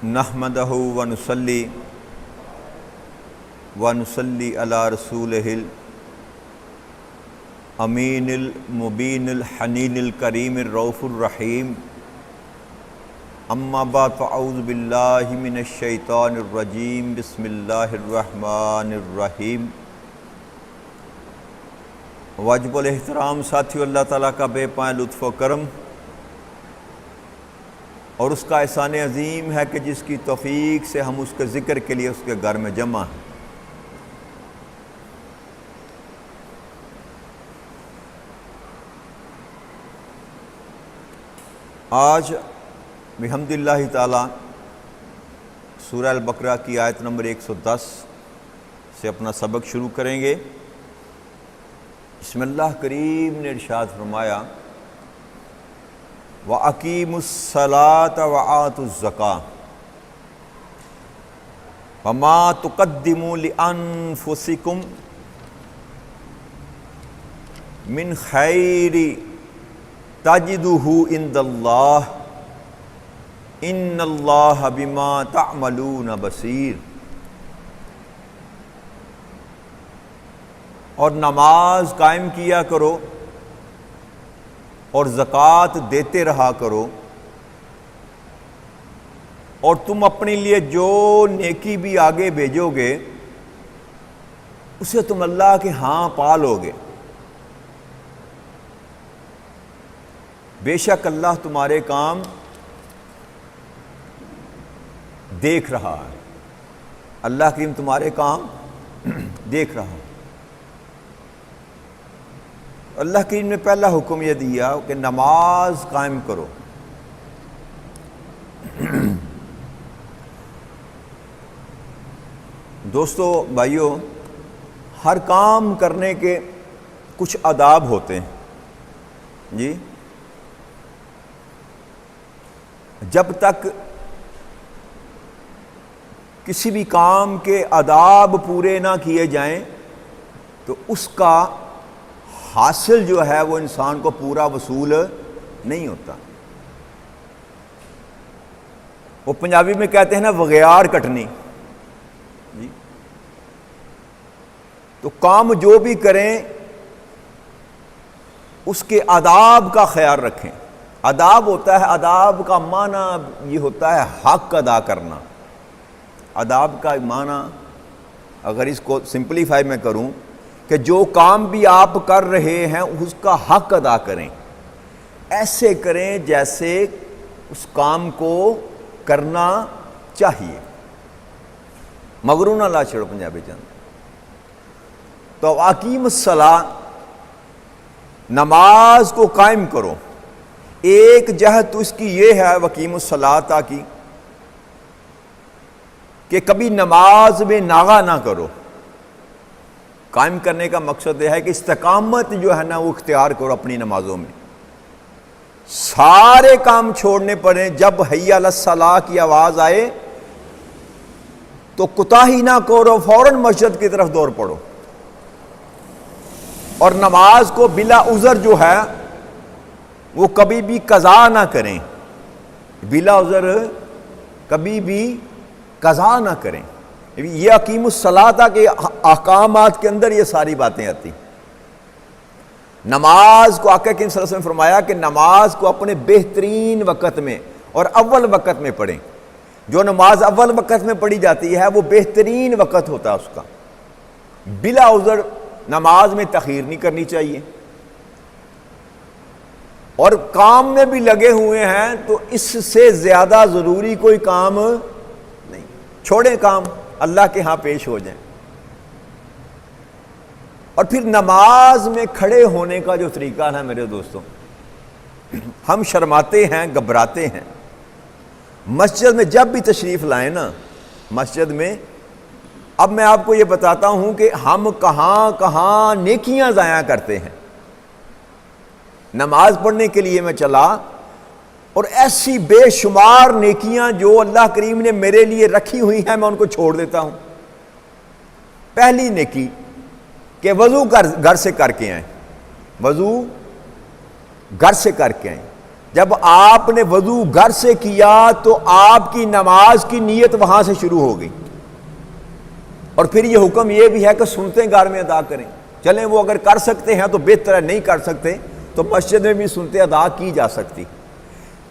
نحمدہ ونصلی علی رسولہ الامین المبین الحنین الکریم الرؤوف الرحیم اما بعد فاعوذ باللہ من الشیطان الرجیم بسم اللہ الرحمن الرحیم۔ واجب الاحترام ساتھیو، اللہ تعالیٰ کا بے پائے لطف و کرم اور اس کا احسان عظیم ہے کہ جس کی توفیق سے ہم اس کے ذکر کے لیے اس کے گھر میں جمع ہیں۔ آج بحمد اللہ تعالیٰ سورہ البقرہ کی آیت نمبر 110 سے اپنا سبق شروع کریں گے۔ بسم اللہ کریم نے ارشاد فرمایا وَأَقِيمُوا الصَّلَاةَ وَآتُوا الزَّكَاةَ وَمَا تُقَدِّمُوا لِأَنفُسِكُم مِّن خَيْرٍ تَجِدُوهُ عِندَ اللَّهِ إِنَّ اللَّهَ بِمَا تَعْمَلُونَ بَصِيرٌ۔ اور نماز قائم کیا کرو اور زکوٰۃ دیتے رہا کرو، اور تم اپنے لیے جو نیکی بھی آگے بھیجو گے اسے تم اللہ کے ہاں پالو گے۔ بے شک اللہ تمہارے کام دیکھ رہا ہے، اللہ کریم تمہارے کام دیکھ رہا ہے۔ اللہ کریم نے پہلا حکم یہ دیا کہ نماز قائم کرو۔ دوستو بھائیو، ہر کام کرنے کے کچھ آداب ہوتے ہیں جی۔ جب تک کسی بھی کام کے آداب پورے نہ کیے جائیں تو اس کا حاصل جو ہے وہ انسان کو پورا وصول نہیں ہوتا۔ وہ پنجابی میں کہتے ہیں نا وغیار کٹنی جی۔ تو کام جو بھی کریں اس کے آداب کا خیال رکھیں۔ آداب ہوتا ہے، آداب کا معنی یہ ہوتا ہے حق ادا کرنا۔ آداب کا معنی اگر اس کو سمپلیفائی میں کروں کہ جو کام بھی آپ کر رہے ہیں اس کا حق ادا کریں، ایسے کریں جیسے اس کام کو کرنا چاہیے۔ مغرو نہ لا چھڑو پنجابی چند۔ تو اقیم الصلاۃ، نماز کو قائم کرو۔ ایک جہت تو اس کی یہ ہے وقیم الصلاۃ کی کہ کبھی نماز میں ناغہ نہ کرو۔ قائم کرنے کا مقصد یہ ہے کہ استقامت جو ہے نا وہ اختیار کرو اپنی نمازوں میں۔ سارے کام چھوڑنے پڑیں، جب حی علی الصلاۃ کی آواز آئے تو کوتاہی نہ کرو، فوراً مسجد کی طرف دوڑ پڑو، اور نماز کو بلا عذر جو ہے وہ کبھی بھی قضا نہ کریں۔ بلا عذر کبھی بھی قضا نہ کریں۔ یہ اقیم الصلاۃ کے احکامات کے اندر یہ ساری باتیں آتی۔ نماز کو آقا کریم صلی اللہ علیہ وسلم نے فرمایا کہ نماز کو اپنے بہترین وقت میں اور اول وقت میں پڑھیں۔ جو نماز اول وقت میں پڑھی جاتی ہے وہ بہترین وقت ہوتا ہے اس کا۔ بلا عذر نماز میں تاخیر نہیں کرنی چاہیے، اور کام میں بھی لگے ہوئے ہیں تو اس سے زیادہ ضروری کوئی کام نہیں، چھوڑیں کام، اللہ کے ہاں پیش ہو جائیں۔ اور پھر نماز میں کھڑے ہونے کا جو طریقہ ہے میرے دوستوں، ہم شرماتے ہیں، گھبراتے ہیں۔ مسجد میں جب بھی تشریف لائیں نا، مسجد میں، اب میں آپ کو یہ بتاتا ہوں کہ ہم کہاں کہاں نیکیاں ضائع کرتے ہیں۔ نماز پڑھنے کے لیے میں چلا اور ایسی بے شمار نیکیاں جو اللہ کریم نے میرے لیے رکھی ہوئی ہیں میں ان کو چھوڑ دیتا ہوں۔ پہلی نیکی کہ وضو گھر سے کر کے آئیں، وضو گھر سے کر کے آئیں۔ جب آپ نے وضو گھر سے کیا تو آپ کی نماز کی نیت وہاں سے شروع ہو گئی، اور پھر یہ حکم یہ بھی ہے کہ سنتیں گھر میں ادا کریں۔ چلیں وہ اگر کر سکتے ہیں تو بہتر ہے، نہیں کر سکتے تو مسجد میں بھی سنتیں ادا کی جا سکتی،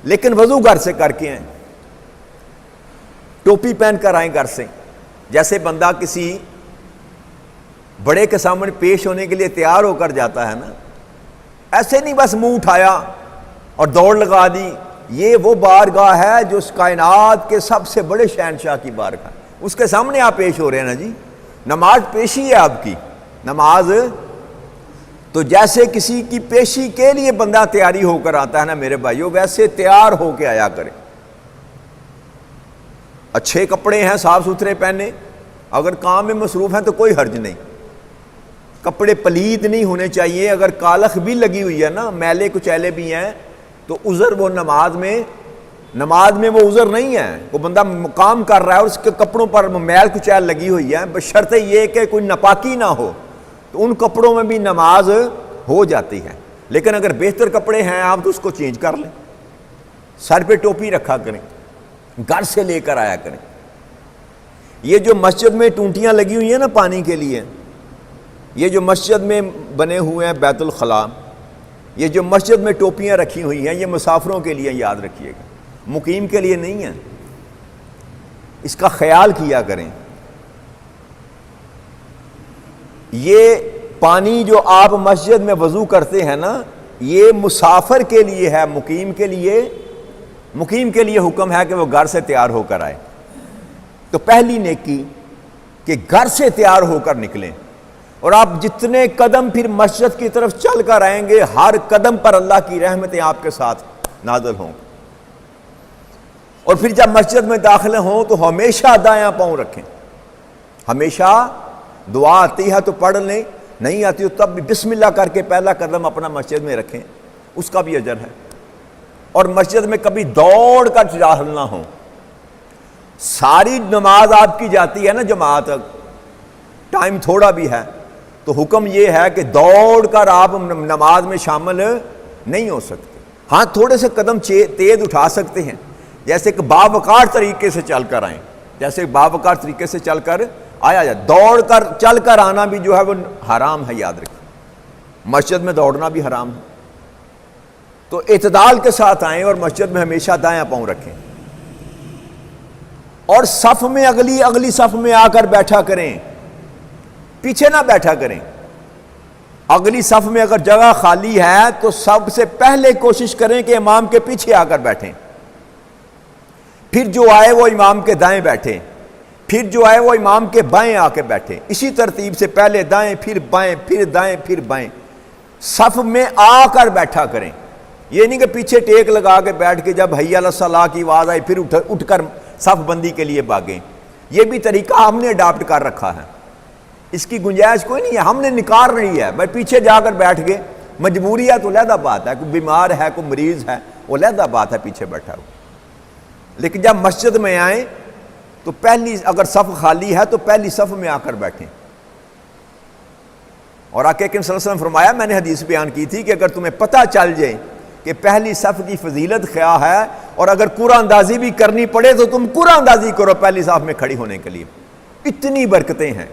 لیکن وضو گھر سے کر کے آئیں، ٹوپی پہن کر آئیں گھر سے۔ جیسے بندہ کسی بڑے کے سامنے پیش ہونے کے لیے تیار ہو کر جاتا ہے نا، ایسے نہیں بس منہ اٹھایا اور دوڑ لگا دی۔ یہ وہ بارگاہ ہے جو اس کائنات کے سب سے بڑے شہنشاہ کی بارگاہ، اس کے سامنے آپ پیش ہو رہے ہیں نا جی، نماز پیشی ہے آپ کی نماز۔ تو جیسے کسی کی پیشی کے لیے بندہ تیاری ہو کر آتا ہے نا میرے بھائیو، ویسے تیار ہو کے آیا کریں۔ اچھے کپڑے ہیں صاف ستھرے پہنے، اگر کام میں مصروف ہیں تو کوئی حرج نہیں، کپڑے پلید نہیں ہونے چاہیے۔ اگر کالخ بھی لگی ہوئی ہے نا، میلے کچیلے بھی ہیں، تو عذر وہ نماز میں وہ عذر نہیں ہے۔ وہ بندہ کام کر رہا ہے اور اس کے کپڑوں پر میل کچیل لگی ہوئی ہے، بشرط یہ کہ کوئی ناپاکی نہ ہو، تو ان کپڑوں میں بھی نماز ہو جاتی ہے۔ لیکن اگر بہتر کپڑے ہیں آپ تو اس کو چینج کر لیں، سر پہ ٹوپی رکھا کریں، گھر سے لے کر آیا کریں۔ یہ جو مسجد میں ٹونٹیاں لگی ہوئی ہیں نا پانی کے لیے، یہ جو مسجد میں بنے ہوئے ہیں بیت الخلاء، یہ جو مسجد میں ٹوپیاں رکھی ہوئی ہیں، یہ مسافروں کے لیے، یاد رکھیے گا، مقیم کے لیے نہیں ہیں، اس کا خیال کیا کریں۔ یہ پانی جو آپ مسجد میں وضو کرتے ہیں نا، یہ مسافر کے لیے ہے، مقیم کے لیے حکم ہے کہ وہ گھر سے تیار ہو کر آئے۔ تو پہلی نیکی کہ گھر سے تیار ہو کر نکلیں، اور آپ جتنے قدم پھر مسجد کی طرف چل کر آئیں گے، ہر قدم پر اللہ کی رحمتیں آپ کے ساتھ نازل ہوں۔ اور پھر جب مسجد میں داخل ہوں تو ہمیشہ دایاں پاؤں رکھیں، ہمیشہ دعا آتی ہے تو پڑھ لیں، نہیں آتی تو تب بھی بسم اللہ کر کے پہلا قدم اپنا مسجد میں رکھیں، اس کا بھی اجر ہے۔ اور مسجد میں کبھی دوڑ کر داخل نہ ہوں۔ ساری نماز آپ کی جاتی ہے نا جماعت، ٹائم تھوڑا بھی ہے، تو حکم یہ ہے کہ دوڑ کر آپ نماز میں شامل نہیں ہو سکتے۔ ہاں تھوڑے سے قدم تیز اٹھا سکتے ہیں، جیسے کہ باوقار طریقے سے چل کر آئیں، جیسے باوقار طریقے سے چل کر آیا جائے۔ دوڑ کر چل کر آنا بھی جو ہے وہ حرام ہے، یاد رکھیں، مسجد میں دوڑنا بھی حرام ہے۔ تو اعتدال کے ساتھ آئیں اور مسجد میں ہمیشہ دایاں پاؤں رکھیں، اور صف میں اگلی صف میں آ کر بیٹھا کریں، پیچھے نہ بیٹھا کریں۔ اگلی صف میں اگر جگہ خالی ہے تو سب سے پہلے کوشش کریں کہ امام کے پیچھے آ کر بیٹھیں، پھر جو آئے وہ امام کے دائیں بیٹھیں، پھر جو آئے وہ امام کے بائیں آ کے بیٹھیں، اسی ترتیب سے پہلے دائیں پھر بائیں پھر دائیں پھر بائیں، صف میں آ کر بیٹھا کریں۔ یہ نہیں کہ پیچھے ٹیک لگا کے بیٹھ کے جب حی علی الصلاۃ کی آواز آئی پھر اٹھ کر صف بندی کے لیے بھاگیں۔ یہ بھی طریقہ ہم نے اڈاپٹ کر رکھا ہے، اس کی گنجائش کوئی نہیں ہے، ہم نے نکال رہی ہے۔ بھائی پیچھے جا کر بیٹھ گئے، مجبوری ہے تو علیحدہ بات ہے، کوئی بیمار ہے کوئی مریض ہے وہ علیحدہ بات ہے پیچھے بیٹھا ہو، لیکن جب مسجد میں آئیں تو پہلی اگر صف خالی ہے تو پہلی صف میں آ کر بیٹھیں۔ اور آقا کریم صلی اللہ علیہ وسلم فرمایا، میں نے حدیث بیان کی تھی کہ اگر تمہیں پتہ چل جائے کہ پہلی صف کی فضیلت کیا ہے، اور اگر قرآن اندازی بھی کرنی پڑے تو تم قرآن اندازی کرو پہلی صف میں کھڑی ہونے کے لیے، اتنی برکتیں ہیں۔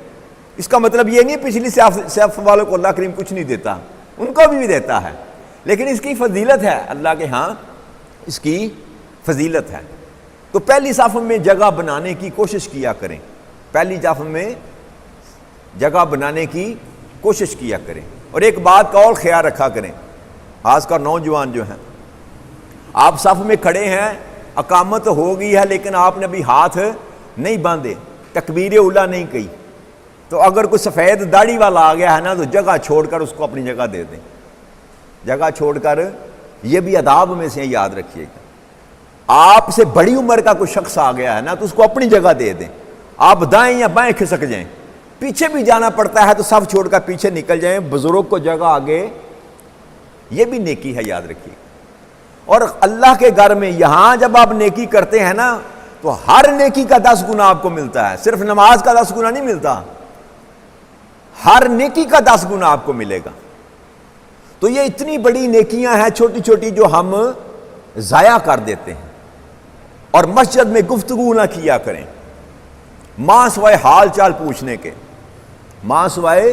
اس کا مطلب یہ نہیں پچھلی صف والوں کو اللہ کریم کچھ نہیں دیتا، ان کو بھی دیتا ہے، لیکن اس کی فضیلت ہے، اللہ کے ہاں اس کی فضیلت ہے۔ تو پہلی صف میں جگہ بنانے کی کوشش کیا کریں، پہلی صف میں جگہ بنانے کی کوشش کیا کریں۔ اور ایک بات کا اور خیال رکھا کریں، خاص کر نوجوان جو ہیں، آپ صف میں کھڑے ہیں، اقامت ہو گئی ہے لیکن آپ نے ابھی ہاتھ نہیں باندھے، تکبیر اولیٰ نہیں کی، تو اگر کوئی سفید داڑھی والا آ گیا ہے نا تو جگہ چھوڑ کر اس کو اپنی جگہ دے دیں، جگہ چھوڑ کر، یہ بھی آداب میں سے یاد رکھیے گا۔ آپ سے بڑی عمر کا کوئی شخص آ گیا ہے نا تو اس کو اپنی جگہ دے دیں، آپ دائیں یا بائیں کھسک جائیں، پیچھے بھی جانا پڑتا ہے تو صف چھوڑ کر پیچھے نکل جائیں، بزرگ کو جگہ آگے، یہ بھی نیکی ہے، یاد رکھیے۔ اور اللہ کے گھر میں یہاں جب آپ نیکی کرتے ہیں نا تو ہر نیکی کا 10 گنا آپ کو ملتا ہے، صرف نماز کا 10 گنا نہیں ملتا، ہر نیکی کا 10 گنا آپ کو ملے گا۔ تو یہ اتنی بڑی نیکیاں ہیں چھوٹی چھوٹی جو ہم ضائع کر دیتے ہیں، اور مسجد میں گفتگو نہ کیا کریں ماں سوائے حال چال پوچھنے کے، ماں سوائے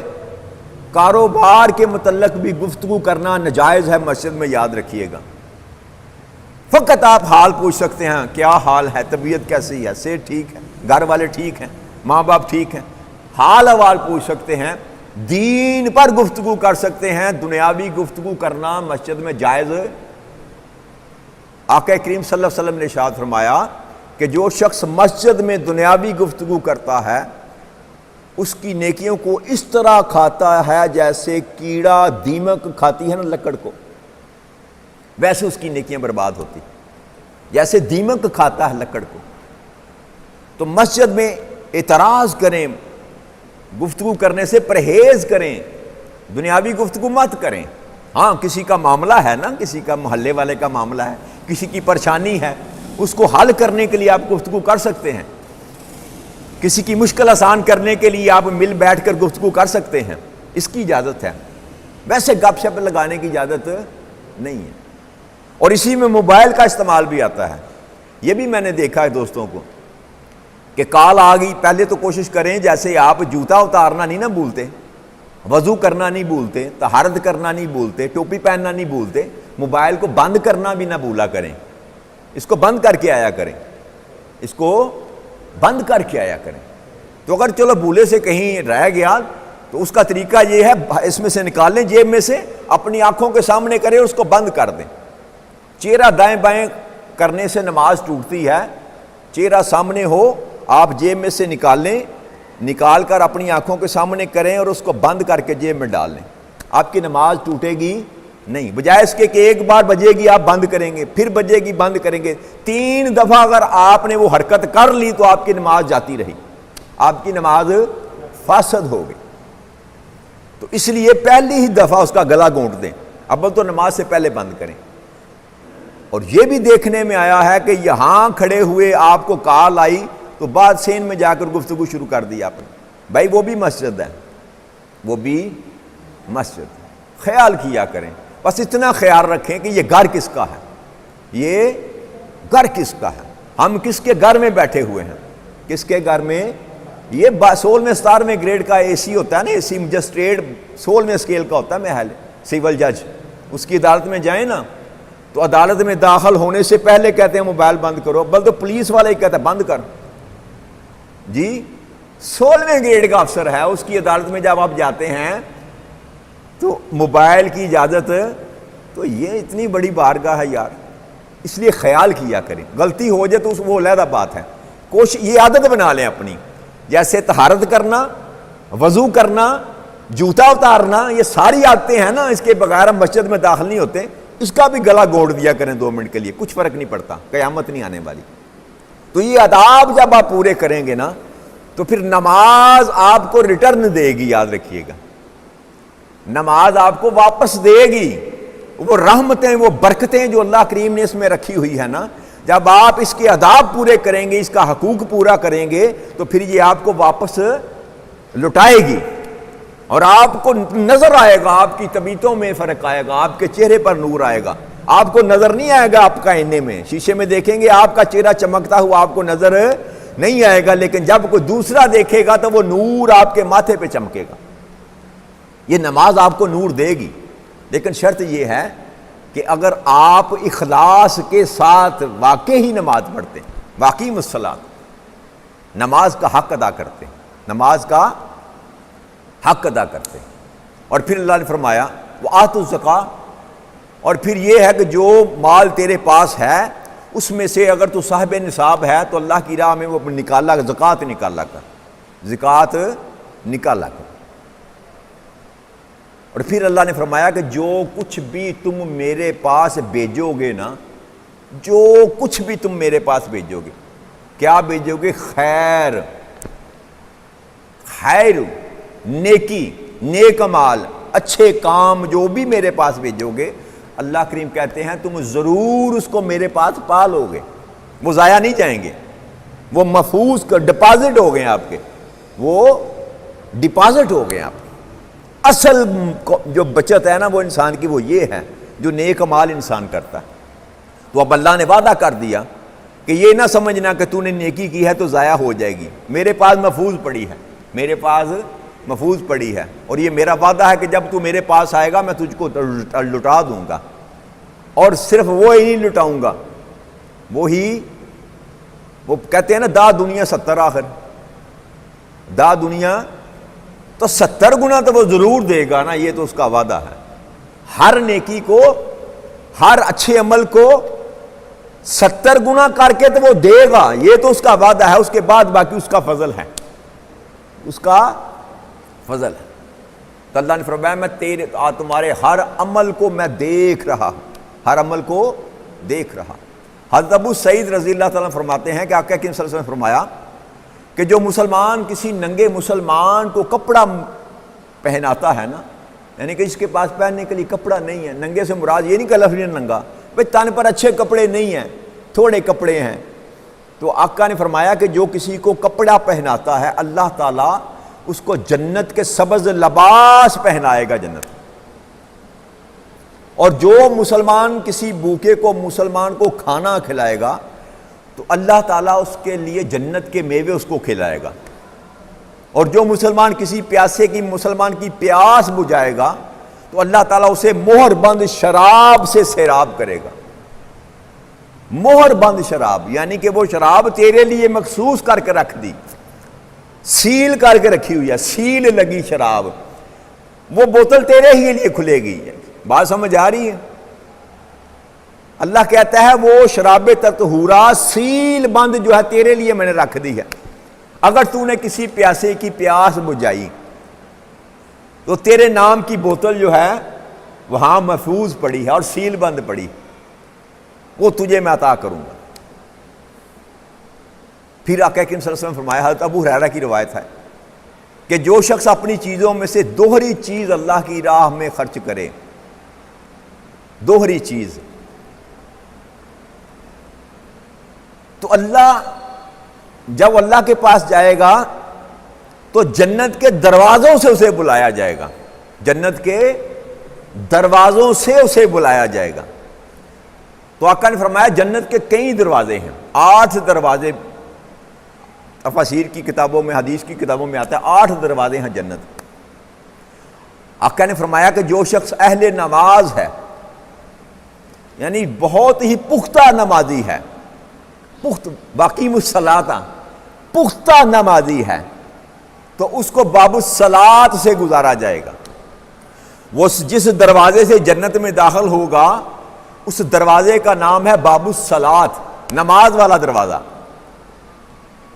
کاروبار کے متعلق بھی گفتگو کرنا ناجائز ہے، مسجد میں یاد رکھیے گا۔ فقط آپ حال پوچھ سکتے ہیں، کیا حال ہے، طبیعت کیسی ہے، صحت ٹھیک ہے، گھر والے ٹھیک ہیں، ماں باپ ٹھیک ہیں، حال احوال پوچھ سکتے ہیں، دین پر گفتگو کر سکتے ہیں۔ دنیاوی گفتگو کرنا مسجد میں جائز۔ آقا کریم صلی اللہ علیہ وسلم نے ارشاد فرمایا کہ جو شخص مسجد میں دنیاوی گفتگو کرتا ہے اس کی نیکیوں کو اس طرح کھاتا ہے جیسے کیڑا دیمک کھاتی ہے نا لکڑ کو، ویسے اس کی نیکیاں برباد ہوتی، جیسے دیمک کھاتا ہے لکڑ کو۔ تو مسجد میں اعتراض کریں، گفتگو کرنے سے پرہیز کریں، دنیاوی گفتگو مت کریں۔ ہاں کسی کا معاملہ ہے نا، کسی کا محلے والے کا معاملہ ہے، کسی کی پریشانی ہے، اس کو حل کرنے کے لیے آپ گفتگو کر سکتے ہیں، کسی کی مشکل آسان کرنے کے لیے آپ مل بیٹھ کر گفتگو کر سکتے ہیں، اس کی اجازت ہے، ویسے گپ شپ لگانے کی اجازت نہیں ہے۔ اور اسی میں موبائل کا استعمال بھی آتا ہے، یہ بھی میں نے دیکھا ہے دوستوں کو کہ کال آ گئی، پہلے تو کوشش کریں جیسے آپ جوتا اتارنا نہیں نا بھولتے، وضو کرنا نہیں بھولتے، طہارت کرنا نہیں بھولتے، ٹوپی پہننا نہیں بھولتے، موبائل کو بند کرنا بھی نہ بھولا کریں، اس کو بند کر کے آیا کریں، اس کو بند کر کے آیا کریں۔ تو اگر چلو بھولے سے کہیں رہ گیا تو اس کا طریقہ یہ ہے اس میں سے نکال لیں، جیب میں سے اپنی آنکھوں کے سامنے کریں، اس کو بند کر دیں۔ چہرہ دائیں بائیں کرنے سے نماز ٹوٹتی ہے، چہرہ سامنے ہو، آپ جیب میں سے نکال لیں، نکال کر اپنی آنکھوں کے سامنے کریں اور اس کو بند کر کے جیب میں ڈال لیں، آپ کی نماز ٹوٹے گی نہیں، بجائے اس کے کہ ایک بار بجے گی آپ بند کریں گے، پھر بجے گی بند کریں گے، 3 دفعہ اگر آپ نے وہ حرکت کر لی تو آپ کی نماز جاتی رہی، آپ کی نماز فاسد ہو گئی۔ تو اس لیے پہلی ہی دفعہ اس کا گلا گھونٹ دیں، اول تو نماز سے پہلے بند کریں۔ اور یہ بھی دیکھنے میں آیا ہے کہ یہاں کھڑے ہوئے آپ کو کال آئی تو بعد سین میں جا کر گفتگو شروع کر دی آپ نے، بھائی وہ بھی مسجد ہے، وہ بھی مسجد، خیال کیا کریں، بس اتنا خیال رکھیں کہ یہ گھر کس کا ہے، یہ گھر کس کا ہے، ہم کس کے گھر میں بیٹھے ہوئے ہیں، کس کے گھر میں۔ یہ 16ویں 17ویں گریڈ کا اے سی ہوتا ہے نا، اے سی مجسٹریٹ 16ویں اسکیل کا ہوتا ہے محل، سول جج، اس کی عدالت میں جائیں نا تو عدالت میں داخل ہونے سے پہلے کہتے ہیں موبائل بند کرو، بلکہ پولیس والے ہی کہتے ہیں بند کر، جی 16ویں گریڈ کا افسر ہے، اس کی عدالت میں جب آپ جاتے ہیں تو موبائل کی اجازت، تو یہ اتنی بڑی بارگاہ ہے یار، اس لیے خیال کیا کریں، غلطی ہو جائے تو وہ علیحدہ بات ہے، یہ عادت بنا لیں اپنی، جیسے طہارت کرنا، وضو کرنا، جوتا اتارنا، یہ ساری عادتیں ہیں نا، اس کے بغیر ہم مسجد میں داخل نہیں ہوتے، اس کا بھی گلا گھونٹ دیا کریں 2 منٹ کے لیے، کچھ فرق نہیں پڑتا، قیامت نہیں آنے والی۔ تو یہ آداب جب آپ پورے کریں گے نا تو پھر نماز آپ کو ریٹرن دے گی، یاد رکھیے گا، نماز آپ کو واپس دے گی، وہ رحمتیں، وہ برکتیں جو اللہ کریم نے اس میں رکھی ہوئی ہے نا، جب آپ اس کے آداب پورے کریں گے، اس کا حقوق پورا کریں گے تو پھر یہ آپ کو واپس لٹائے گی، اور آپ کو نظر آئے گا، آپ کی طبیعتوں میں فرق آئے گا، آپ کے چہرے پر نور آئے گا، آپ کو نظر نہیں آئے گا، آپ کا آئینے میں شیشے میں دیکھیں گے آپ کا چہرہ چمکتا ہوا آپ کو نظر نہیں آئے گا، لیکن جب کوئی دوسرا دیکھے گا تو وہ نور آپ کے ماتھے پہ چمکے گا۔ یہ نماز آپ کو نور دے گی، لیکن شرط یہ ہے کہ اگر آپ اخلاص کے ساتھ واقعی نماز پڑھتے ہیں، واقعی مصلات، نماز کا حق ادا کرتے ہیں، نماز کا حق ادا کرتے ہیں۔ اور پھر اللہ نے فرمایا وآتوا الزکاۃ، اور پھر یہ ہے کہ جو مال تیرے پاس ہے اس میں سے اگر تو صاحب نصاب ہے تو اللہ کی راہ میں وہ نکالا، زکوٰۃ نکالا کر، زکوٰۃ نکالا کر۔ اور پھر اللہ نے فرمایا کہ جو کچھ بھی تم میرے پاس بھیجو گے نا، جو کچھ بھی تم میرے پاس بھیجو گے، کیا بھیجو گے؟ خیر، خیر، نیکی، نیک مال، اچھے کام جو بھی میرے پاس بھیجو گے، اللہ کریم کہتے ہیں تم ضرور اس کو میرے پاس پالو گے، وہ ضائع نہیں جائیں گے، وہ محفوظ کا ڈپازٹ ہو گئے آپ کے، وہ ڈپازٹ ہو گئے آپ کے۔ اصل جو بچت ہے نا وہ انسان کی وہ یہ ہے جو نیک مال انسان کرتا ہے۔ تو اب اللہ نے وعدہ کر دیا کہ یہ نہ سمجھنا کہ تو نے نیکی کی ہے تو ضائع ہو جائے گی، میرے پاس محفوظ پڑی ہے، میرے پاس محفوظ پڑی ہے، اور یہ میرا وعدہ ہے کہ جب تو میرے پاس آئے گا میں تجھ کو لٹا دوں گا، اور صرف وہ ہی نہیں لٹاؤں گا، وہ کہتے ہیں نا دا دنیا 70 آخر، دا دنیا تو 70 گنا تو وہ ضرور دے گا نا، یہ تو اس کا وعدہ ہے۔ ہر نیکی کو، ہر اچھے عمل کو 70 گنا کر کے تو وہ دے گا، یہ تو اس کا وعدہ ہے، اس کے بعد باقی اس کا فضل ہے، اس کا فضل ہے۔ تو اللہ نے فرمایا میں تمہارے ہر عمل کو میں دیکھ رہا، ہر عمل کو دیکھ رہا۔ حضرت ابو سعید رضی اللہ تعالیٰ فرماتے ہیں کہ آقا کریم صلی اللہ علیہ وسلم نے فرمایا کہ جو مسلمان کسی ننگے مسلمان کو کپڑا پہناتا ہے نا، یعنی کہ جس کے پاس پہننے کے لیے کپڑا نہیں ہے، ننگے سے مراد یہ نہیں کہ لفظ ننگا، بھئی تن پر اچھے کپڑے نہیں ہیں، تھوڑے کپڑے ہیں، تو آقا نے فرمایا کہ جو کسی کو کپڑا پہناتا ہے اللہ تعالیٰ اس کو جنت کے سبز لباس پہنائے گا جنت، اور جو مسلمان کسی بھوکے کو مسلمان کو کھانا کھلائے گا تو اللہ تعالیٰ اس کے لیے جنت کے میوے اس کو کھلائے گا، اور جو مسلمان کسی پیاسے کی مسلمان کی پیاس بجھائے گا تو اللہ تعالیٰ اسے مہر بند شراب سے سیراب کرے گا۔ مہر بند شراب یعنی کہ وہ شراب تیرے لیے مخصوص کر کے رکھ دی، سیل کر کے رکھی ہوئی ہے، سیل لگی شراب، وہ بوتل تیرے ہی لیے کھلے گی۔ بات سمجھ آ رہی ہے؟ اللہ کہتا ہے وہ شراب تطہورا سیل بند جو ہے تیرے لیے میں نے رکھ دی ہے، اگر تو نے کسی پیاسے کی پیاس بجھائی تو تیرے نام کی بوتل جو ہے وہاں محفوظ پڑی ہے اور سیل بند پڑی، وہ تجھے میں عطا کروں گا۔ پھر آقا کریم صلی اللہ علیہ وسلم فرمایا، حضرت ابو ہریرہ کی روایت ہے کہ جو شخص اپنی چیزوں میں سے دوہری چیز اللہ کی راہ میں خرچ کرے، دوہری چیز، تو اللہ جب اللہ کے پاس جائے گا تو جنت کے دروازوں سے اسے بلایا جائے گا، جنت کے دروازوں سے اسے بلایا جائے گا۔ تو آقا نے فرمایا جنت کے کئی دروازے ہیں، 8 دروازے، تفاسیر کی کتابوں میں حدیث کی کتابوں میں آتا ہے 8 دروازے ہیں جنت۔ آقا نے فرمایا کہ جو شخص اہل نماز ہے، یعنی بہت ہی پختہ نمازی ہے، باقیم الصلاۃ، پختہ نمازی ہے، تو اس کو باب الصلاۃ سے گزارا جائے گا۔ وہ جس دروازے سے جنت میں داخل ہوگا اس دروازے کا نام ہے باب الصلاۃ، نماز والا دروازہ،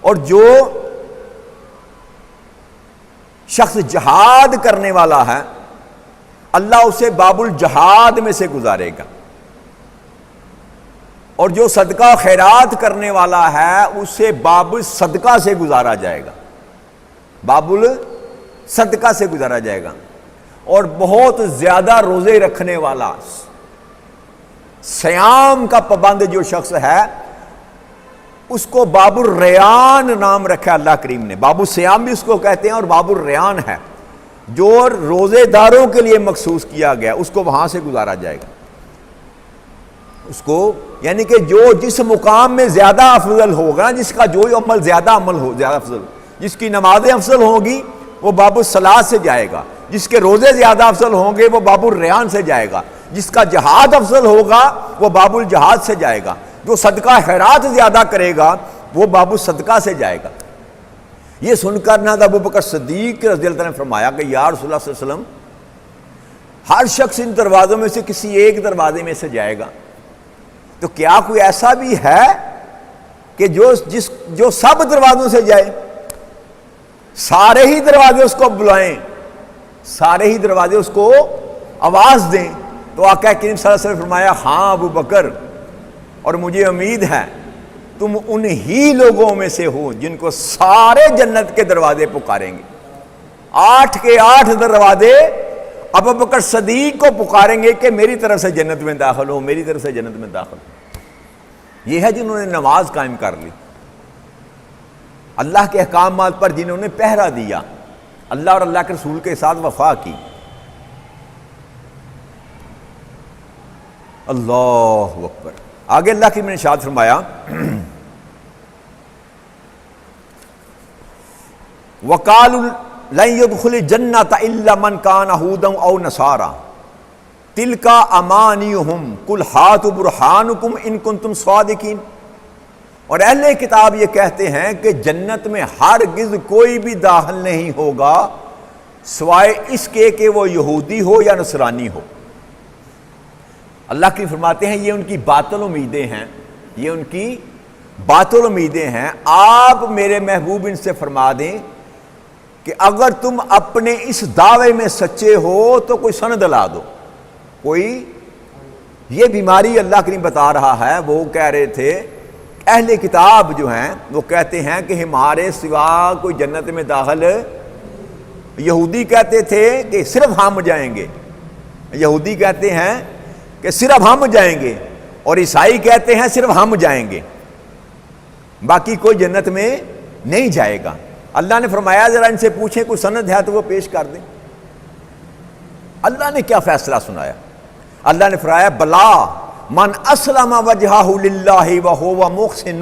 اور جو شخص جہاد کرنے والا ہے اللہ اسے باب الجہاد میں سے گزارے گا، اور جو صدقہ خیرات کرنے والا ہے اسے باب صدقہ سے گزارا جائے گا، باب صدقہ سے گزارا جائے گا، اور بہت زیادہ روزے رکھنے والا، سیام کا پابند جو شخص ہے اس کو باب الریان نام رکھا اللہ کریم نے، باب السیام بھی اس کو کہتے ہیں اور باب الریان ہے، جو روزے داروں کے لیے مخصوص کیا گیا، اس کو وہاں سے گزارا جائے گا۔ اس کو یعنی کہ جو جس مقام میں زیادہ افضل ہوگا، جس کا جو عمل زیادہ عمل ہو، زیادہ افضل، جس کی نمازیں افضل ہوں گی وہ باب الصلاۃ سے جائے گا، جس کے روزے زیادہ افضل ہوں گے وہ باب الریان سے جائے گا، جس کا جہاد افضل ہوگا وہ باب الجہاد سے جائے گا، جو صدقہ خیرات زیادہ کرے گا وہ باب الصدقہ سے جائے گا۔ یہ سن کر نہ ابو بکر صدیق رضی اللہ عنہ نے فرمایا کہ یا رسول اللہ صلی اللہ علیہ وسلم، ہر شخص ان دروازوں میں سے کسی ایک دروازے میں سے جائے گا، تو کیا کوئی ایسا بھی ہے کہ جو سب دروازوں سے جائے، سارے ہی دروازے اس کو بلائیں، سارے ہی دروازے اس کو آواز دیں؟ تو آقا کریم صلی اللہ علیہ وسلم نے فرمایا ہاں ابو بکر، اور مجھے امید ہے تم انہی لوگوں میں سے ہو جن کو سارے جنت کے دروازے پکاریں گے، 8 کے 8 دروازے ابو بکر صدیق کو پکاریں گے کہ میری طرف سے جنت میں داخل ہو، میری طرف سے جنت میں داخل ہو۔ یہ ہے جنہوں نے نماز قائم کر لی، اللہ کے احکامات پر جنہوں نے پہرا دیا، اللہ اور اللہ کے رسول کے ساتھ وفا کی۔ اللہ اکبر۔ آگے اللہ کی میں نے ارشاد فرمایا وَقَالُوا لَن يَدْخُلِ الْجَنَّةَ إِلَّا مَنْ كَانَ هُودًا أَوْ نَصَارَىٰ تِلْكَ أَمَانِيُّهُمْ قُلْ هَاتُوا بُرْهَانَكُمْ إِن كُنتُمْ صَادِقِينَ۔ اور اہل کتاب یہ کہتے ہیں کہ جنت میں ہرگز کوئی بھی داخل نہیں ہوگا سوائے اس کے کہ وہ یہودی ہو یا نصرانی ہو۔ اللہ کی فرماتے ہیں یہ ان کی باطل امیدیں ہیں، یہ ان کی باطل امیدیں ہیں۔ آپ میرے محبوب ان سے فرما دیں کہ اگر تم اپنے اس دعوے میں سچے ہو تو کوئی سند لا دو، کوئی یہ بیماری اللہ کریم بتا رہا ہے۔ وہ کہہ رہے تھے اہل کتاب جو ہیں وہ کہتے ہیں کہ ہمارے سوا کوئی جنت میں داخل، یہودی کہتے تھے کہ صرف ہم جائیں گے، یہودی کہتے ہیں کہ صرف ہم جائیں گے، اور عیسائی کہتے ہیں صرف ہم جائیں گے، باقی کوئی جنت میں نہیں جائے گا۔ اللہ نے فرمایا ذرا ان سے پوچھیں کوئی سند ہے تو وہ پیش کر دیں۔ اللہ نے کیا فیصلہ سنایا؟ اللہ نے فرمایا بلا من اسلم وجہہ للہ وہو محسن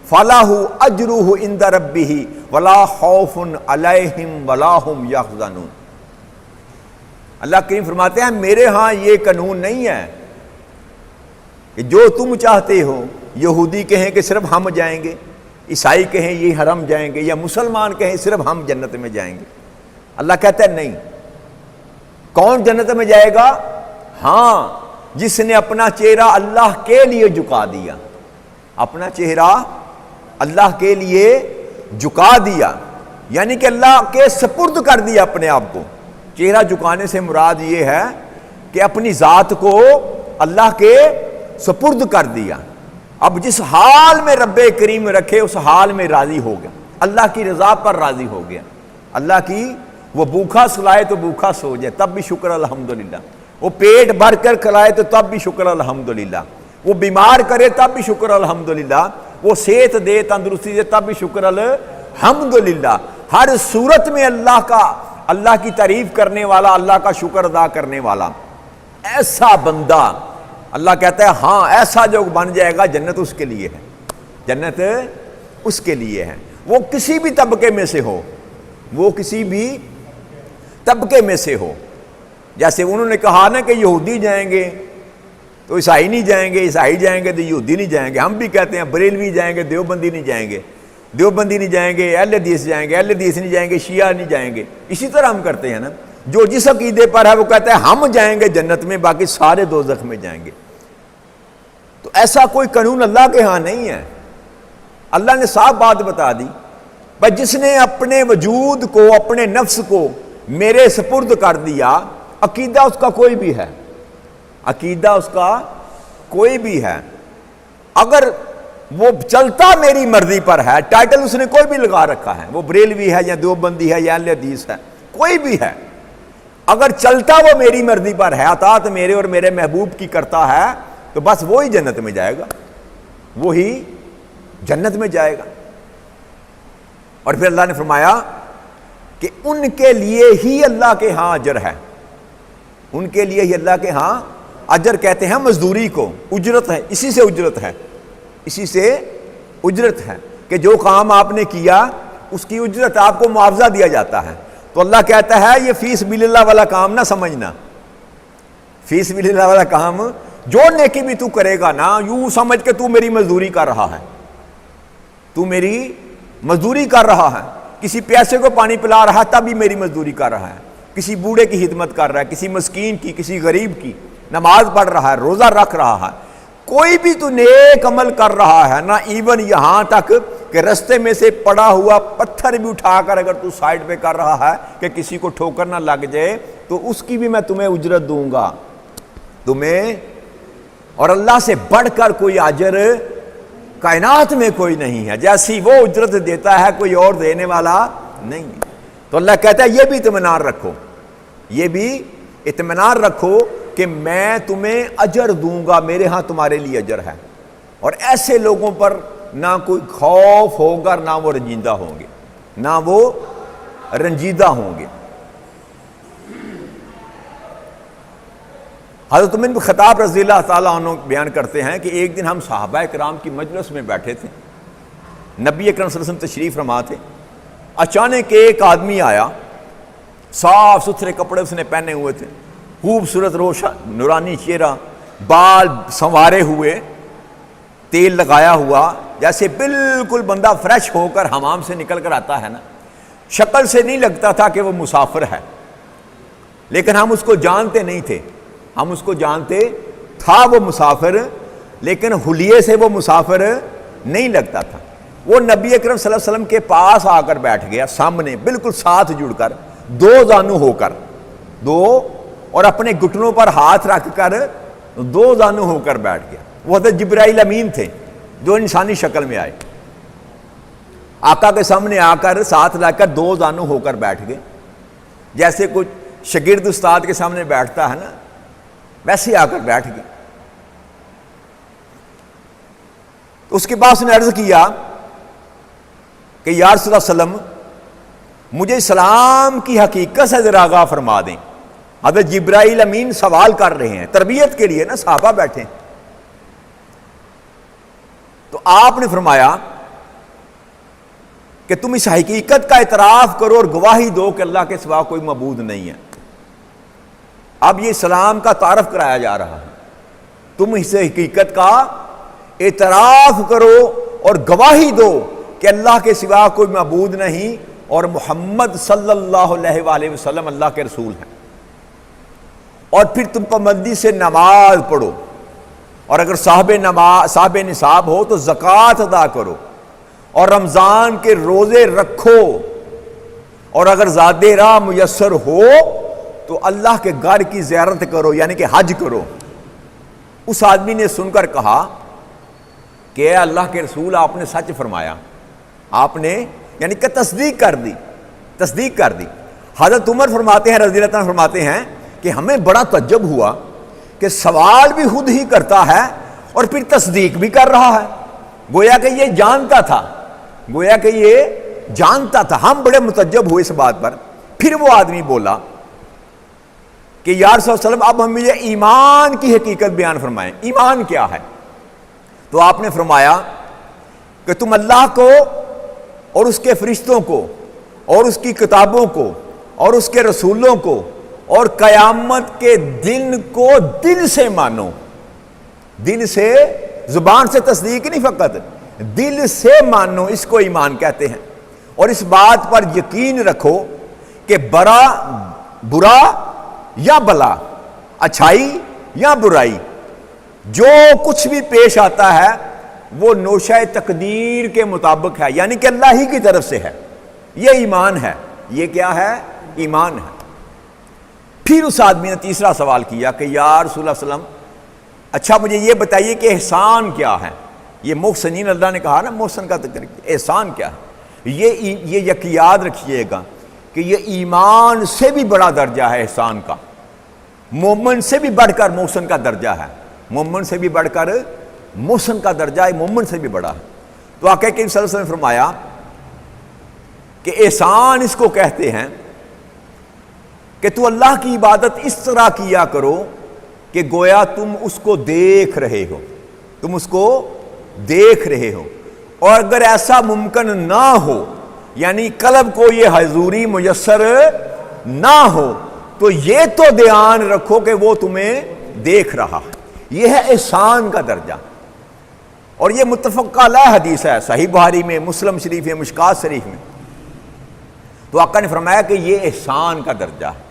فلہ اجرہ عند ربہ ولا خوف علیہم ولا ہم یحزنون۔ اللہ کریم فرماتے ہیں میرے ہاں یہ قانون نہیں ہے کہ جو تم چاہتے ہو، یہودی کہیں کہ صرف ہم جائیں گے، عیسائی کہیں یہ حرم جائیں گے، یا مسلمان کہیں صرف ہم جنت میں جائیں گے۔ اللہ کہتا ہے نہیں۔ کون جنت میں جائے گا؟ ہاں جس نے اپنا چہرہ اللہ کے لیے جھکا دیا، اپنا چہرہ اللہ کے لیے جھکا دیا، یعنی کہ اللہ کے سپرد کر دیا اپنے آپ کو۔ چہرہ جھکانے سے مراد یہ ہے کہ اپنی ذات کو اللہ کے سپرد کر دیا۔ اب جس حال میں رب کریم رکھے اس حال میں راضی ہو گیا، اللہ کی رضا پر راضی ہو گیا۔ اللہ کی وہ بھوکا سلائے تو بھوکا سو جائے تب بھی شکر الحمدللہ، وہ پیٹ بھر کر کھلائے تو تب بھی شکر الحمدللہ، وہ بیمار کرے تب بھی شکر الحمدللہ، وہ صحت دے تندرستی دے تب بھی شکر الحمدللہ۔ ہر صورت میں اللہ کی تعریف کرنے والا، اللہ کا شکر ادا کرنے والا ایسا بندہ، اللہ کہتا ہے ہاں ایسا جو بن جائے گا جنت اس کے لیے ہے، جنت اس کے لیے ہے۔ وہ کسی بھی طبقے میں سے ہو، وہ کسی بھی طبقے میں سے ہو۔ جیسے انہوں نے کہا نا کہ یہودی جائیں گے تو عیسائی نہیں جائیں گے، عیسائی جائیں گے تو یہودی نہیں جائیں گے۔ ہم بھی کہتے ہیں بریلوی جائیں گے دیوبندی نہیں جائیں گے، دیوبندی نہیں جائیں گے اہل حدیث جائیں گے، اہل حدیث نہیں جائیں گے شیعہ نہیں جائیں گے۔ اسی طرح ہم کرتے ہیں نا، جو جس عقیدے پر ہے وہ کہتا ہے ہم جائیں گے جنت میں، باقی سارے دوزخ میں جائیں گے۔ تو ایسا کوئی قانون اللہ کے ہاں نہیں ہے۔ اللہ نے صاف بات بتا دی، بس جس نے اپنے وجود کو، اپنے نفس کو میرے سپرد کر دیا، عقیدہ اس کا کوئی بھی ہے، عقیدہ اس کا کوئی بھی ہے، اگر وہ چلتا میری مرضی پر ہے، ٹائٹل اس نے کوئی بھی لگا رکھا ہے، وہ بریلوی ہے یا دیوبندی ہے یا اہل حدیث ہے، کوئی بھی ہے، اگر چلتا وہ میری مرضی پر ہے، اطاعت میرے اور میرے محبوب کی کرتا ہے، تو بس وہی جنت میں جائے گا، وہی جنت میں جائے گا۔ اور پھر اللہ نے فرمایا کہ ان کے لیے ہی اللہ کے ہاں اجر ہے، ان کے لیے ہی اللہ کے ہاں اجر کہتے ہیں مزدوری کو، اجرت ہے، اسی سے اجرت ہے، اسی سے اجرت ہے کہ جو کام آپ نے کیا اس کی اجرت آپ کو معاوضہ دیا جاتا ہے۔ تو اللہ کہتا ہے یہ فی سبیل اللہ والا کام نہ سمجھنا، فی سبیل اللہ والا کام جو نیکی بھی تو کرے گا نا، یوں سمجھ کے تو میری مزدوری کر رہا ہے، تو میری مزدوری کر رہا ہے، کسی پیاسے کو پانی پلا رہا ہے تب بھی میری مزدوری کر رہا ہے، کسی بوڑھے کی خدمت کر رہا ہے، کسی مسکین کی، کسی غریب کی، نماز پڑھ رہا ہے، روزہ رکھ رہا ہے، کوئی بھی تو نیک عمل کر رہا ہے نا، ایون یہاں تک کہ رستے میں سے پڑا ہوا پتھر بھی اٹھا کر اگر تو سائڈ پہ کر رہا ہے کہ کسی کو ٹھوکر نہ لگ جائے، تو اس کی بھی میں تمہیں اجرت دوں گا تمہیں۔ اور اللہ سے بڑھ کر کوئی اجر کائنات میں کوئی نہیں ہے، جیسی وہ اجرت دیتا ہے کوئی اور دینے والا نہیں ہے۔ تو اللہ کہتا ہے یہ بھی اطمینان رکھو، یہ بھی اطمینان رکھو کہ میں تمہیں اجر دوں گا، میرے ہاں تمہارے لیے اجر ہے۔ اور ایسے لوگوں پر نہ کوئی خوف ہوگا، نہ وہ رنجیدہ ہوں گے، نہ وہ رنجیدہ ہوں گے۔ حضرت عمر بن خطاب رضی اللہ تعالیٰ عنہ بیان کرتے ہیں کہ ایک دن ہم صحابہ کرام کی مجلس میں بیٹھے تھے، نبی اکرم صلی اللہ علیہ وسلم تشریف فرما تھے، اچانک ایک آدمی آیا، صاف ستھرے کپڑے اس نے پہنے ہوئے تھے، خوبصورت روشن نورانی چہرہ، بال سنوارے ہوئے، تیل لگایا ہوا، جیسے بالکل بندہ فریش ہو کر حمام سے نکل کر آتا ہے نا۔ شکل سے نہیں لگتا تھا کہ وہ مسافر ہے، لیکن ہم اس کو جانتے نہیں تھے، ہم اس کو جانتے تھا وہ مسافر، لیکن حلیے سے وہ مسافر نہیں لگتا تھا۔ وہ نبی اکرم صلی اللہ علیہ وسلم کے پاس آ کر بیٹھ گیا، سامنے بالکل ساتھ جڑ کر، دو زانو ہو کر، دو، اور اپنے گھٹنوں پر ہاتھ رکھ کر دو زانو ہو کر بیٹھ گیا۔ وہ حضرت جبرائیل امین تھے جو انسانی شکل میں آئے، آقا کے سامنے آ کر ساتھ لا کر دو زانو ہو کر بیٹھ گئے، جیسے کچھ شاگرد استاد کے سامنے بیٹھتا ہے نا، ویسے آ کر بیٹھ گئے۔ تو اس کے بعد اس نے عرض کیا کہ یا رسول اللہ صلی اللہ علیہ وسلم مجھے اسلام کی حقیقت سے ذرا آگاہ فرما دیں۔ حضرت جبرائیل امین سوال کر رہے ہیں تربیت کے لیے نا، صحابہ بیٹھے ہیں۔ تو آپ نے فرمایا کہ تم اس حقیقت کا اعتراف کرو اور گواہی دو کہ اللہ کے سوا کوئی معبود نہیں ہے۔ اب یہ اسلام کا تعارف کرایا جا رہا ہے، تم اس حقیقت کا اعتراف کرو اور گواہی دو کہ اللہ کے سوا کوئی معبود نہیں اور محمد صلی اللہ علیہ وآلہ وسلم اللہ کے رسول ہیں، اور پھر تم پابندی سے نماز پڑھو، اور اگر صاحب نصاب ہو تو زکوٰۃ ادا کرو، اور رمضان کے روزے رکھو، اور اگر زادِ راہ میسر ہو تو اللہ کے گھر کی زیارت کرو، یعنی کہ حج کرو۔ اس آدمی نے سن کر کہا کہ اے اللہ کے رسول، آپ نے سچ فرمایا، آپ نے یعنی کہ تصدیق کر دی۔ حضرت عمر فرماتے ہیں رضی اللہ عنہ فرماتے ہیں کہ ہمیں بڑا تعجب ہوا کہ سوال بھی خود ہی کرتا ہے اور پھر تصدیق بھی کر رہا ہے، گویا کہ یہ جانتا تھا۔ ہم بڑے متعجب ہوئے اس بات پر۔ پھر وہ آدمی بولا کہ یا رسول اللہ صلی اللہ علیہ وسلم اب ہم مجھے ایمان کی حقیقت بیان فرمائیں، ایمان کیا ہے؟ تو آپ نے فرمایا کہ تم اللہ کو اور اس کے فرشتوں کو اور اس کی کتابوں کو اور اس کے رسولوں کو اور قیامت کے دن کو دل سے مانو، دل سے، زبان سے تصدیق نہیں، فقط دل سے مانو، اس کو ایمان کہتے ہیں۔ اور اس بات پر یقین رکھو کہ برا یا بلا، اچھائی یا برائی، جو کچھ بھی پیش آتا ہے وہ نوشہ تقدیر کے مطابق ہے، یعنی کہ اللہ ہی کی طرف سے ہے۔ یہ ایمان ہے، یہ کیا ہے؟ ایمان ہے۔ پھر اس آدمی نے تیسرا سوال کیا کہ یا رسول اللہ صلی اللہ علیہ وسلم اچھا مجھے یہ بتائیے کہ احسان کیا ہے؟ یہ محسنین اللہ نے کہا نا، محسن کا ذکر، احسان کیا ہے؟ یہ یاد رکھیے گا کہ یہ ایمان سے بھی بڑا درجہ ہے احسان کا، مومن سے بھی بڑھ کر محسن کا درجہ ہے، مومن سے بھی بڑھ کر محسن کا درجہ ہے، مومن سے بھی بڑا ہے۔ تو آقا کریم صلی اللہ علیہ وسلم نے فرمایا کہ احسان اس کو کہتے ہیں کہ تو اللہ کی عبادت اس طرح کیا کرو کہ گویا تم اس کو دیکھ رہے ہو، تم اس کو دیکھ رہے ہو، اور اگر ایسا ممکن نہ ہو، یعنی قلب کو یہ حضوری میسر نہ ہو، تو یہ تو دھیان رکھو کہ وہ تمہیں دیکھ رہا ہے۔ یہ ہے احسان کا درجہ، اور یہ متفق علیہ حدیث ہے، صحیح بخاری میں، مسلم شریف میں، مشکات شریف میں۔ تو آقا نے فرمایا کہ یہ احسان کا درجہ ہے۔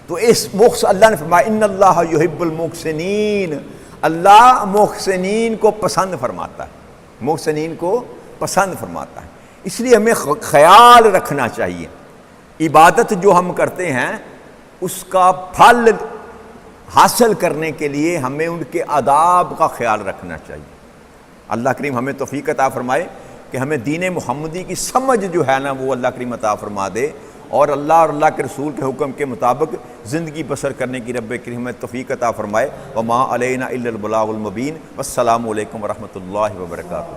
تو اس اللہ نے فرمایا ان اللہ یحب المحسنین، اللہ محسنین کو پسند فرماتا ہے، محسنین کو پسند فرماتا ہے۔ اس لیے ہمیں خیال رکھنا چاہیے، عبادت جو ہم کرتے ہیں اس کا پھل حاصل کرنے کے لیے ہمیں ان کے آداب کا خیال رکھنا چاہیے۔ اللہ کریم ہمیں توفیق عطا فرمائے کہ ہمیں دین محمدی کی سمجھ جو ہے نا وہ اللہ کریم عطا فرما دے، اور اللہ کے رسول کے حکم کے مطابق زندگی بسر کرنے کی رب کریم ہمیں توفیق عطا فرمائے۔ وما علینا الا البلاغ المبین۔ والسلام علیکم ورحمۃ اللہ وبرکاتہ۔